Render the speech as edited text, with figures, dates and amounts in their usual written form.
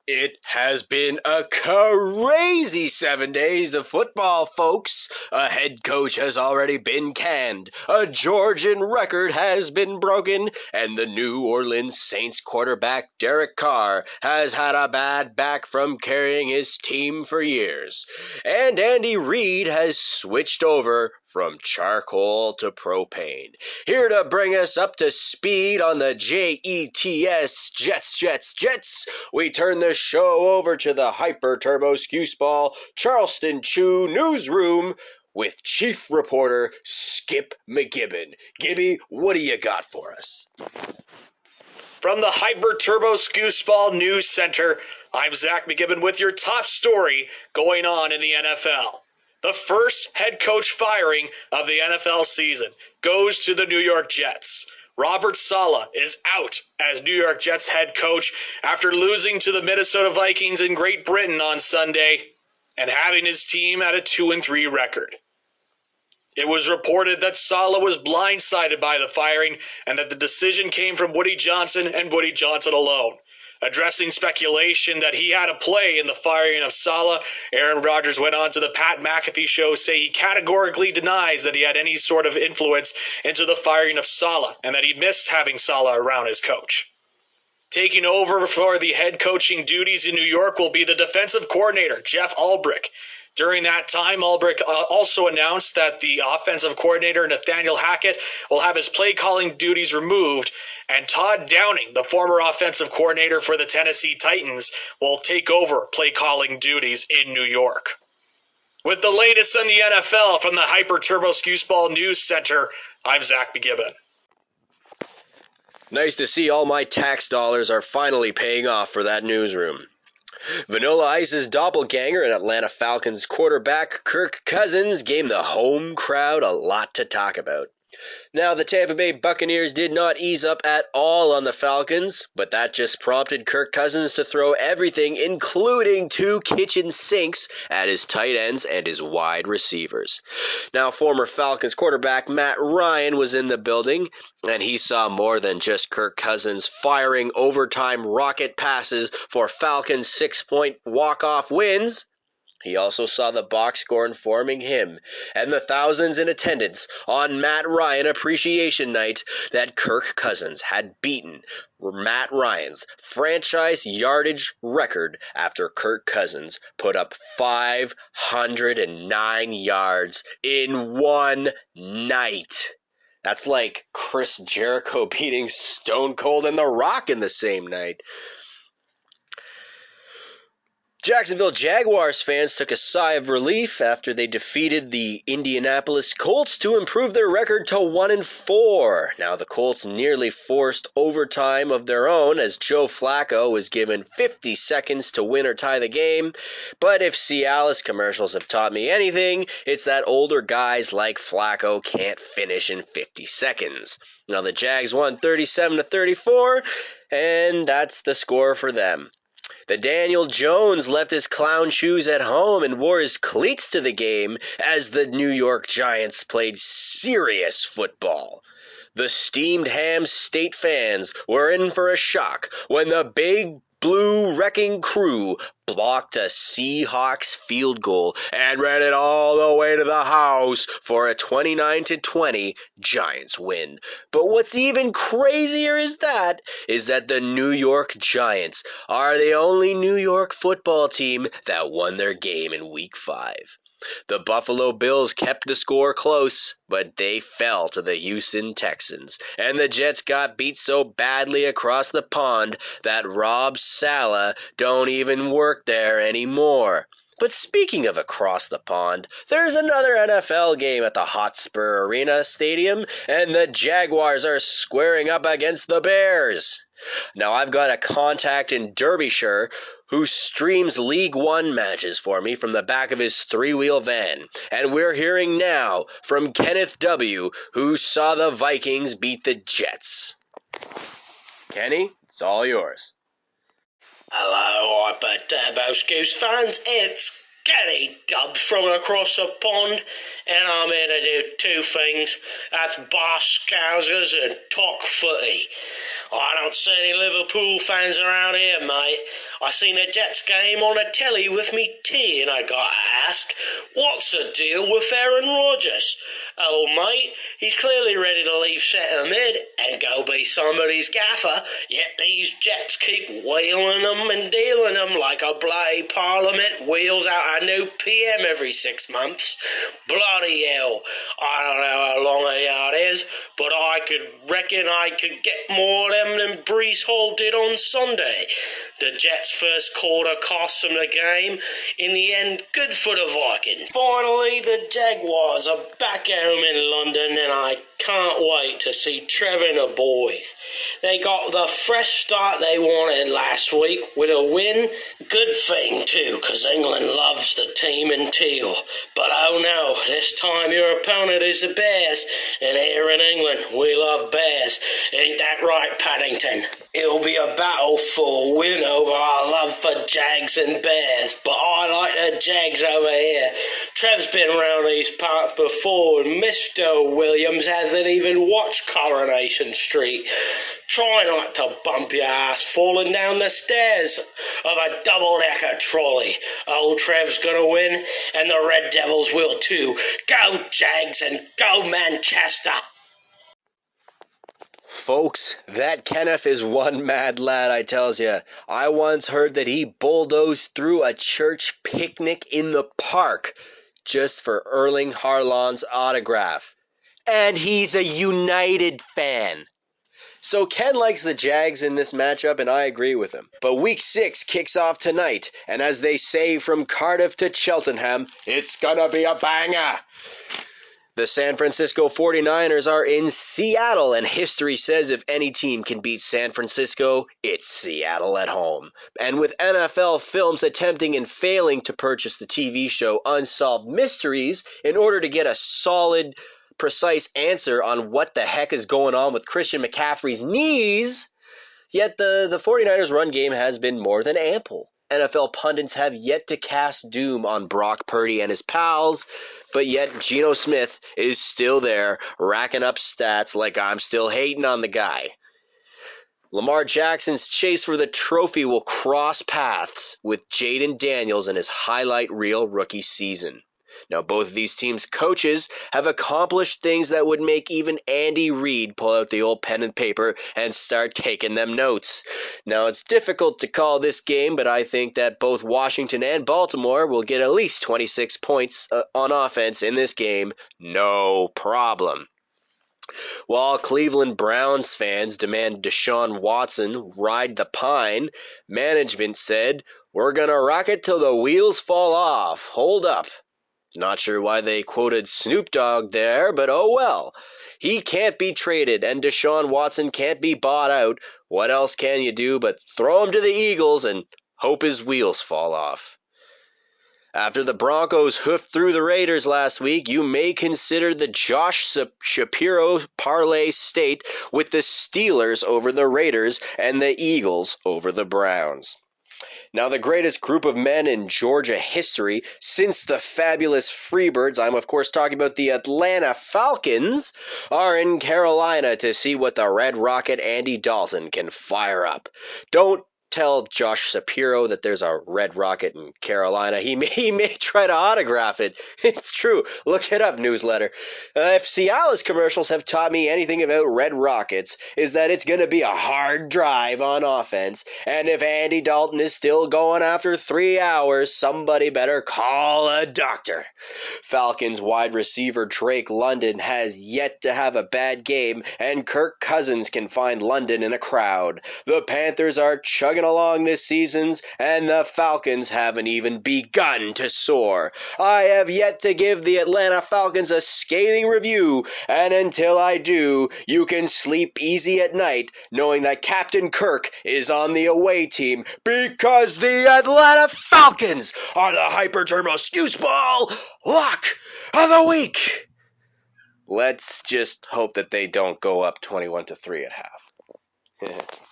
It has been a crazy 7 days of football, folks. A head coach has already been canned, a Georgian record has been broken, and the New Orleans Saints quarterback Derek Carr has had a bad back from carrying his team for years. And Andy Reid has switched over from charcoal to propane. Here to bring us up to speed on the JETS Jets, we turn the show over to the Hyper Turbo Skewsball Charleston Chew newsroom with Chief Reporter Skip McGibbon. Gibby, what do you got for us? From the Hyper Turbo Skewsball News Center, I'm Zach McGibbon with your top story going on in the NFL. The first head coach firing of the NFL season goes to the New York Jets. Robert Saleh is out as New York Jets head coach after losing to the Minnesota Vikings in Great Britain on Sunday and having his team at a 2-3 record. It was reported that Saleh was blindsided by the firing and that the decision came from Woody Johnson and Woody Johnson alone. Addressing speculation that he had a play in the firing of Saleh, Aaron Rodgers went on to the Pat McAfee show say he categorically denies that he had any sort of influence into the firing of Saleh and that he missed having Saleh around as coach. Taking over for the head coaching duties in New York will be the defensive coordinator, Jeff Ulbrich. During that time, Ulbrich also announced that the offensive coordinator, Nathaniel Hackett, will have his play-calling duties removed, and Todd Downing, the former offensive coordinator for the Tennessee Titans, will take over play-calling duties in New York. With the latest in the NFL from the Hyper Turbo Skewsball News Center, I'm Zach McGibbon. Nice to see all my tax dollars are finally paying off for that newsroom. Vanilla Ice's doppelganger and Atlanta Falcons quarterback Kirk Cousins gave the home crowd a lot to talk about. Now, the Tampa Bay Buccaneers did not ease up at all on the Falcons, but that just prompted Kirk Cousins to throw everything, including 2 kitchen sinks, at his tight ends and his wide receivers. Now, former Falcons quarterback Matt Ryan was in the building, and he saw more than just Kirk Cousins firing overtime rocket passes for Falcons' 6-point walk-off wins. He also saw the box score informing him and the thousands in attendance on Matt Ryan Appreciation Night that Kirk Cousins had beaten Matt Ryan's franchise yardage record after Kirk Cousins put up 509 yards in one night. That's like Chris Jericho beating Stone Cold and The Rock in the same night. Jacksonville Jaguars fans took a sigh of relief after they defeated the Indianapolis Colts to improve their record to 1-4. Now, the Colts nearly forced overtime of their own as Joe Flacco was given 50 seconds to win or tie the game. But if Cialis commercials have taught me anything, it's that older guys like Flacco can't finish in 50 seconds. Now, the Jags won 37-34, and that's the score for them. The Daniel Jones left his clown shoes at home and wore his cleats to the game as the New York Giants played serious football. The steamed ham state fans were in for a shock when the Big Blue Wrecking Crew blocked a Seahawks field goal and ran it all the way to the house for a 29-20 Giants win. But what's even crazier is that the New York Giants are the only New York football team that won their game in Week 5. The Buffalo Bills kept the score close, but they fell to the Houston Texans, and the Jets got beat so badly across the pond that Rob Saleh don't even work there anymore. But speaking of across the pond, there's another NFL game at the Hotspur Arena Stadium, and the Jaguars are squaring up against the Bears. Now, I've got a contact in Derbyshire who streams League One matches for me from the back of his 3-wheel van. And we're hearing now from Kenneth W, who saw the Vikings beat the Jets. Kenny, it's all yours. Hello, Hyper Turbo Scoos fans. It's Kenny W from across the pond, and I'm here to do 2 things. That's bar scousers and talk footy. I don't see any Liverpool fans around here, mate. I seen a Jets game on a telly with me tea, and I gotta ask, what's the deal with Aaron Rodgers? Oh, mate, he's clearly ready to leave centre mid and go be somebody's gaffer, yet these Jets keep wheeling them and dealing them like a bloody parliament wheels out a new PM every 6 months. Bloody hell, I don't know how long a yard is, but I reckon I could get more of them than Brees Hall did on Sunday. The Jets' first quarter cost them the game. In the end, good for the Vikings. Finally, the Jaguars are back home in London, and I can't wait to see Trevor and the boys. They got the fresh start they wanted last week with a win. Good thing, too, because England loves the team in teal. But oh no, this time your opponent is the Bears, and here in England, we love bears. Ain't that right, Paddington? It'll be a battle for a win over our love for Jags and Bears, but I like the Jags over here. Trev's been around these parts before, and Mr. Williams hasn't even watched Coronation Street. Try not to bump your ass falling down the stairs of a double-decker trolley. Old Trev's gonna win, and the Red Devils will too. Go Jags and go Manchester! Folks, that Kenneth is one mad lad, I tells ya. I once heard that he bulldozed through a church picnic in the park just for Erling Haaland's autograph. And he's a United fan. So Ken likes the Jags in this matchup, and I agree with him. But Week 6 kicks off tonight, and as they say from Cardiff to Cheltenham, it's gonna be a banger. The San Francisco 49ers are in Seattle, and history says if any team can beat San Francisco, it's Seattle at home. And with NFL Films attempting and failing to purchase the TV show Unsolved Mysteries in order to get a solid, precise answer on what the heck is going on with Christian McCaffrey's knees, yet the 49ers run game has been more than ample. NFL pundits have yet to cast doom on Brock Purdy and his pals, but yet Geno Smith is still there, racking up stats like I'm still hating on the guy. Lamar Jackson's chase for the trophy will cross paths with Jaden Daniels in his highlight reel rookie season. Now, both of these teams' coaches have accomplished things that would make even Andy Reid pull out the old pen and paper and start taking them notes. Now, it's difficult to call this game, but I think that both Washington and Baltimore will get at least 26 points on offense in this game, no problem. While Cleveland Browns fans demand Deshaun Watson ride the pine, management said, "We're gonna rock it till the wheels fall off. Hold up." Not sure why they quoted Snoop Dogg there, but oh well. He can't be traded, and Deshaun Watson can't be bought out. What else can you do but throw him to the Eagles and hope his wheels fall off? After the Broncos hoofed through the Raiders last week, you may consider the Josh Shapiro parlay state with the Steelers over the Raiders and the Eagles over the Browns. Now, the greatest group of men in Georgia history since the fabulous Freebirds, I'm of course talking about the Atlanta Falcons, are in Carolina to see what the Red Rocket Andy Dalton can fire up. Don't tell Josh Shapiro that there's a Red Rocket in Carolina. He may try to autograph it. It's true. Look it up, newsletter. If Cialis commercials have taught me anything about Red Rockets, is that it's going to be a hard drive on offense. And if Andy Dalton is still going after 3 hours, somebody better call a doctor. Falcons wide receiver Drake London has yet to have a bad game, and Kirk Cousins can find London in a crowd. The Panthers are chugging along this season, and the Falcons haven't even begun to soar. I have yet to give the Atlanta Falcons a scathing review, and until I do, you can sleep easy at night knowing that Captain Kirk is on the away team, because the Atlanta Falcons are the Hyper Turbo Scoosball Lock of the Week. Let's just hope that they don't go up 21-3 at half.